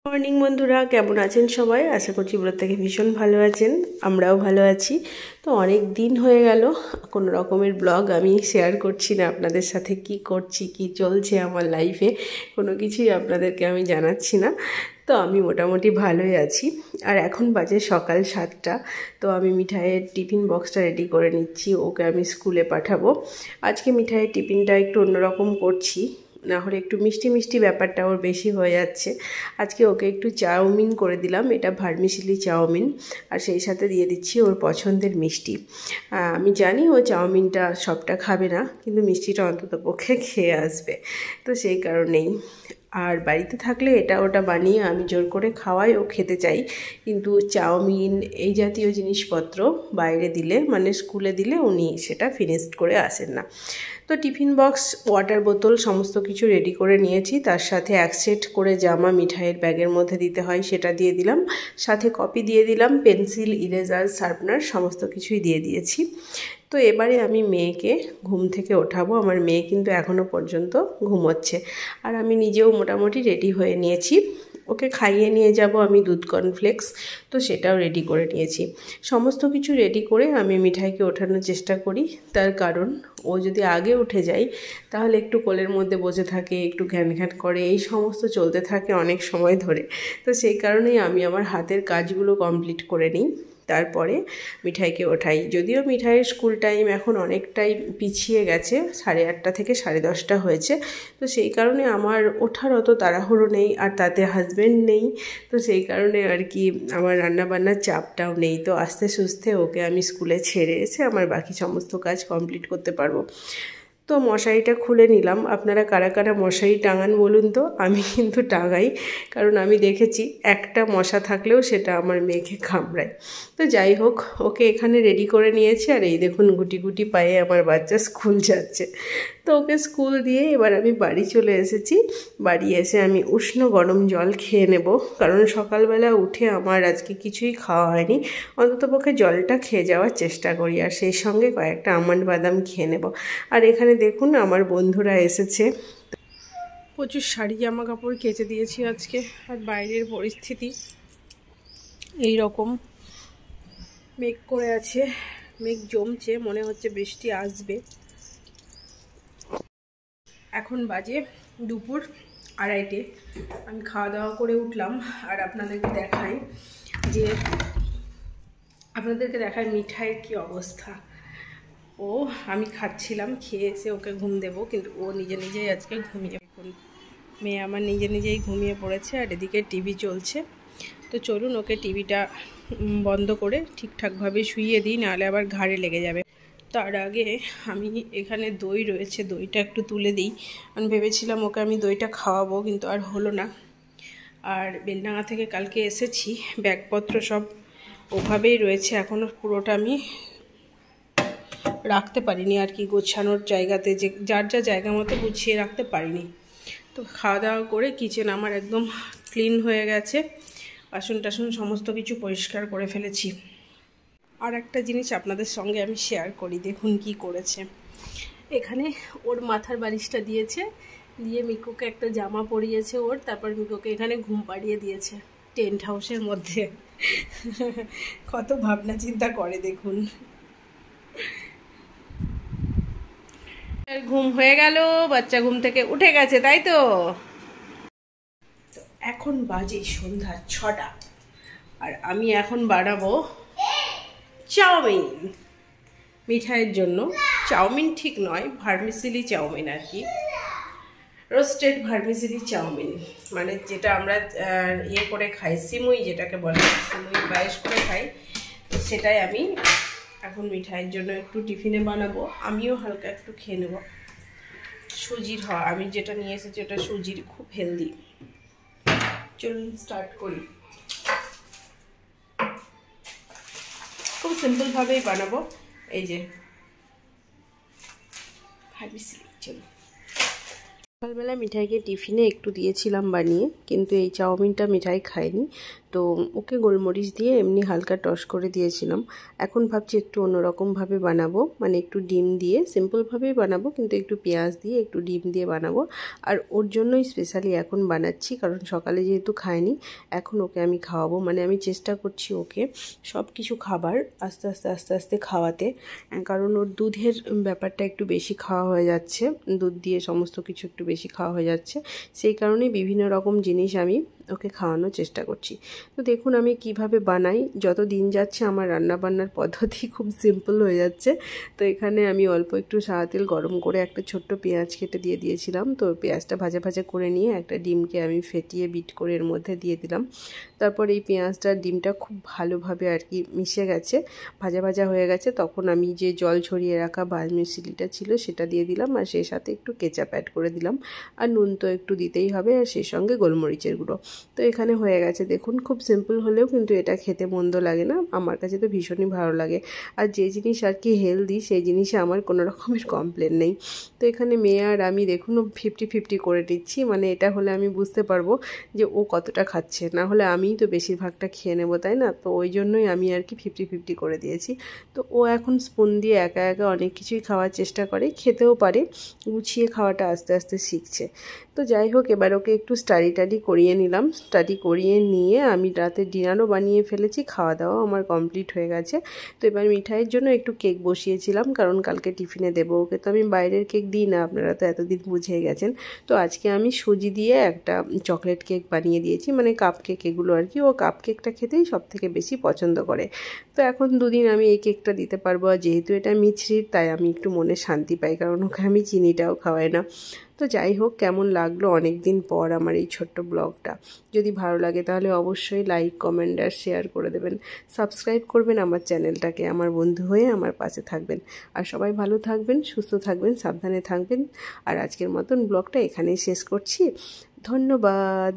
Morning বন্ধুরা, কেমন আছেন সবাই? আশা করছি প্রত্যেকে ভীষণ ভালো আছেন, আমরাও ভালো আছি। তো অনেক দিন হয়ে গেল কোনো রকমের ব্লগ আমি শেয়ার করছি না আপনাদের সাথে। কি করছি, কি চলছে আমার লাইফে, কোনো কিছুই আপনাদেরকে আমি জানাচ্ছি না। তো আমি মোটামুটি ভালোই আছি। আর এখন বাজে সকাল 7টা। তো আমি মিঠাইয়ের টিফিন বক্সটা রেডি করে নিচ্ছি, ওকে আমি স্কুলে পাঠাবো। আজকে মিঠাইয়ের টিফিনটা একটু অন্যরকম করছি, না হলে একটু মিষ্টি মিষ্টি ব্যাপারটা ওর বেশি হয়ে যাচ্ছে। আজকে ওকে একটু চাউমিন করে দিলাম, এটা ভার্মিসেলি চাউমিন, আর সেই সাথে দিয়ে দিচ্ছি ওর পছন্দের মিষ্টি। আমি জানি ও চাউমিনটা সবটা খাবে না, কিন্তু মিষ্টিটা অন্তত পক্ষে খেয়ে আসবে, তো সেই কারণেই। আর বাড়িতে থাকলে এটা ওটা বানিয়ে আমি জোর করে খাওয়াই, ও খেতে চাই। কিন্তু চাউমিন এই জাতীয় জিনিসপত্র বাইরে দিলে, মানে স্কুলে দিলে, উনি সেটা ফিনিশড করে আসেন না। তো টিফিন বক্স, ওয়াটার বোতল সমস্ত কিছু রেডি করে নিয়েছি। তার সাথে এক সেট করে জামা মিঠাইয়ের ব্যাগের মধ্যে দিতে হয়, সেটা দিয়ে দিলাম। সাথে কপি দিয়ে দিলাম, পেন্সিল, ইরেজার, শার্পনার সমস্ত কিছুই দিয়ে দিয়েছি। তো এবারে আমি মেয়েকে ঘুম থেকে ওঠাবো। আমার মেয়ে কিন্তু এখনও পর্যন্ত ঘুমোচ্ছে, আর আমি নিজেও মোটামুটি রেডি হয়ে নিয়েছি। ওকে খাইয়ে নিয়ে যাব আমি দুধ কর্নফ্লেক্স, তো সেটাও রেডি করে নিয়েছি। সমস্ত কিছু রেডি করে আমি মিঠাইকে ওঠানোর চেষ্টা করি, তার কারণ ও যদি আগে উঠে যায় তাহলে একটু কোলের মধ্যে বসে থাকে, একটু ঘ্যান ঘ্যান করে, এই সমস্ত চলতে থাকে অনেক সময় ধরে। তো সেই কারণেই আমি আমার হাতের কাজগুলো কমপ্লিট করে নিই, তারপরে মিঠাইকে ওঠাই। যদিও মিঠাইয়ের স্কুল টাইম এখন অনেকটাই পিছিয়ে গেছে, 8:30 থেকে 10:30 হয়েছে। তো সেই কারণে আমার ওঠার অত তাড়াহুড়ো নেই, আর তাতে হাজব্যান্ড নেই। তো সেই কারণে আর কি আমার রান্নাবান্নার চাপটাও নেই। তো আস্তে সুস্তে ওকে আমি স্কুলে ছেড়ে এসে আমার বাকি সমস্ত কাজ কমপ্লিট করতে পারবো। তো মশারিটা খুলে নিলাম। আপনারা কারা কারা মশারি টাঙান বলুন তো? আমি কিন্তু টাঙাই, কারণ আমি দেখেছি একটা মশা থাকলেও সেটা আমার মেয়েকে কামড়ায়। তো যাই হোক, ওকে এখানে রেডি করে নিয়েছি, আর এই দেখুন গুটি গুটি পায়ে আমার বাচ্চা স্কুল যাচ্ছে। তো ওকে স্কুল দিয়ে এবার আমি বাড়ি চলে এসেছি। বাড়ি এসে আমি উষ্ণ গরম জল খেয়ে নেব, কারণ সকালবেলা উঠে আমার আজকে কিছুই খাওয়া হয়নি। অন্ততপক্ষে জলটা খেয়ে যাওয়ার চেষ্টা করি, আর সেই সঙ্গে কয়েকটা আমন্ড বাদাম খেয়ে নেব। আর এখানে দেখুন আমার বন্ধুরা এসেছে। প্রচুর শাড়ি জামা কাপড় কেচে দিয়েছি আজকে। আর বাইরের পরিস্থিতি এই রকম, মেঘ করে আছে, মেঘ জমছে, মনে হচ্ছে বৃষ্টি আসবে। এখন বাজে দুপুর 2:30। আমি খাওয়া দাওয়া করে উঠলাম, আর আপনাদেরকে দেখাই মিঠাইয়ের কি অবস্থা। আমি খাচ্ছিলাম, খেয়ে এসে ওকে ঘুম দেবো, কিন্তু ও নিজে নিজেই আজকে ঘুমিয়ে পড়ল। মেয়ে আমার নিজে নিজেই ঘুমিয়ে পড়েছে, আর এদিকে টিভি চলছে। তো চলুন ওকে টিভিটা বন্ধ করে ঠিকঠাকভাবে শুইয়ে দিই, নাহলে আবার ঘাড়ে লেগে যাবে। তার আগে আমি এখানে দই রয়েছে, দইটা একটু তুলে দিই। আমি ভেবেছিলাম ওকে আমি দইটা খাওয়াবো, কিন্তু আর হলো না। আর বেলডাঙা থেকে কালকে এসেছি, ব্যাগপত্র সব ওভাবেই রয়েছে, এখনও পুরোটা আমি রাখতে পারিনি আর কি, গোছানোর জায়গাতে, যে যার যা জায়গা মতো গুছিয়ে রাখতে পারিনি। তো খাওয়া দাওয়া করে কিচেন আমার একদম ক্লিন হয়ে গেছে, বাসন টাসন সমস্ত কিছু পরিষ্কার করে ফেলেছি। আর একটা জিনিস আপনাদের সঙ্গে আমি শেয়ার করি, দেখুন কি করেছে। এখানে ওর মাথার বালিশটা দিয়েছে, দিয়ে মিকুকে একটা জামা পরিয়েছে ওর, তারপর মিকুকে এখানে ঘুম পাড়িয়ে দিয়েছে টেন্ট হাউসের মধ্যে। কত ভাবনা চিন্তা করে দেখুন। ঘুম হয়ে গেল, বাচ্চা ঘুম থেকে উঠে গেছে, তাই তো? এখন বাজে সন্ধ্যা 6টা, আর আমি এখন বানাবো চাউমিন মিঠাইয়ের জন্য। চাউমিন ঠিক নয়, ভার্মিসেলি চাউমিন আর কি, রোস্টেড ভার্মিসেলি চাউমিন, মানে যেটা আমরা ইয়ে করে খাই, সিমুই যেটাকে বলে, সিমুই পায়েস করে খাই, সেটাই আমি এখন মিঠাইয়ের জন্য একটু টিফিনে বানাবো। আমিও হালকা একটু খেয়ে নেব। সুজির হয়, আমি যেটা নিয়ে এসেছি ওটা সুজির, খুব হেলদি। চলুন স্টার্ট করি। খুব সিম্পলভাবেই বানাবো, এই যে ভার্মিসেলি। চলুন। সকালবেলা মিঠাইকে টিফিনে একটু দিয়েছিলাম বানিয়ে, কিন্তু এই চাউমিনটা মিঠাই খায়নি, তো ওকে গোলমরিচ দিয়ে এমনি হালকা টস করে দিয়েছিলাম। এখন ভাবছি একটু অন্যরকমভাবে বানাবো, মানে একটু ডিম দিয়ে সিম্পলভাবেই বানাবো, কিন্তু একটু পেঁয়াজ দিয়ে একটু ডিম দিয়ে বানাবো। আর ওর জন্যই স্পেশালি এখন বানাচ্ছি, কারণ সকালে যেহেতু খায়নি, এখন ওকে আমি খাওয়াবো। মানে আমি চেষ্টা করছি ওকে সব কিছু খাবার আস্তে আস্তে আস্তে আস্তে খাওয়াতে, কারণ ওর দুধের ব্যাপারটা একটু বেশি খাওয়া হয়ে যাচ্ছে, দুধ দিয়ে সমস্ত কিছু একটু বেশি খাওয়া হয়ে যাচ্ছে। সেই কারণেই বিভিন্ন রকম জিনিস আমি ওকে খাওয়ানোর চেষ্টা করছি। তো দেখুন আমি কিভাবে বানাই। যত দিন যাচ্ছে আমার রান্নাবান্নার পদ্ধতি খুব সিম্পল হয়ে যাচ্ছে। তো এখানে আমি অল্প একটু সাদা তেল গরম করে একটা ছোট্ট পেঁয়াজ কেটে দিয়ে দিয়েছিলাম। তো পেঁয়াজটা ভাজা ভাজা করে নিয়ে একটা ডিমকে আমি ফেটিয়ে বিট করে এর মধ্যে দিয়ে দিলাম। তারপর এই পেঁয়াজটা ডিমটা খুব ভালোভাবে আর কি মিশে গেছে, ভাজা ভাজা হয়ে গেছে, তখন আমি যে জল ছড়িয়ে রাখা ভাজমিশ্রিটা ছিল সেটা দিয়ে দিলাম, আর সেই সাথে একটু কেচাপ অ্যাড করে দিলাম। আর নুন তো একটু দিতেই হবে, আর সেই সঙ্গে গোলমরিচের গুঁড়ো। তো এখানে হয়ে গেছে দেখুন, খুব সিম্পল হলেও কিন্তু এটা খেতে মন্দ লাগে না, আমার কাছে তো ভীষণই ভালো লাগে। আর যে জিনিস আর কি হেলদি সেই জিনিসে আমার কোনো রকমের কমপ্লেন নেই। তো এখানে মেয়ে আর আমি দেখুন 50-50 করে দিচ্ছি, মানে এটা হলে আমি বুঝতে পারবো যে ও কতটা খাচ্ছে, না হলে আমিই তো বেশিরভাগটা খেয়ে নেবো, তাই না? তো ওই জন্যই আমি আর কি 50-50 করে দিয়েছি। তো ও এখন স্পুন দিয়ে একা একা অনেক কিছুই খাওয়ার চেষ্টা করে, খেতেও পারে, গুছিয়ে খাওয়াটা আস্তে আস্তে শিখছে। তো যাই হোক, এবার ওকে একটু স্টাডি করিয়ে নিলাম। স্টাডি করিয়ে নিয়ে আমি রাতে ডিনারও বানিয়ে ফেলেছি, খাওয়া দাওয়া আমার কমপ্লিট হয়ে গেছে। তো এবার মিঠাইয়ের জন্য একটু কেক বসিয়েছিলাম, কারণ কালকে টিফিনে দেবো ওকে। তো আমি বাইরের কেক দিই না, আপনারা তো এতদিন বুঝেই গেছেন। তো আজকে আমি সুজি দিয়ে একটা চকলেট কেক বানিয়ে দিয়েছি, মানে কাপ কেক এগুলো আর কি। ও কাপ কেকটা খেতেই সবথেকে বেশি পছন্দ করে। তো এখন দুদিন আমি এই কেকটা দিতে পারবো, আর যেহেতু এটা মিছরির তাই আমি একটু মনে শান্তি পাই, কারণ ওকে আমি চিনিটাও খাওয়াই না। তো যাই হোক, কেমন লাগলো অনেক দিন পর আমার এই ছোট্ট ব্লগটা। যদি ভালো লাগে তাহলে অবশ্যই লাইক, কমেন্ট আর শেয়ার করে দেবেন। সাবস্ক্রাইব করবেন আমার চ্যানেলটাকে, আমার বন্ধু হয়ে আমার পাশে থাকবেন। আর সবাই ভালো থাকবেন, সুস্থ থাকবেন, সাবধানে থাকবেন। আর আজকের মতন ব্লগটা এখানেই শেষ করছি। ধন্যবাদ।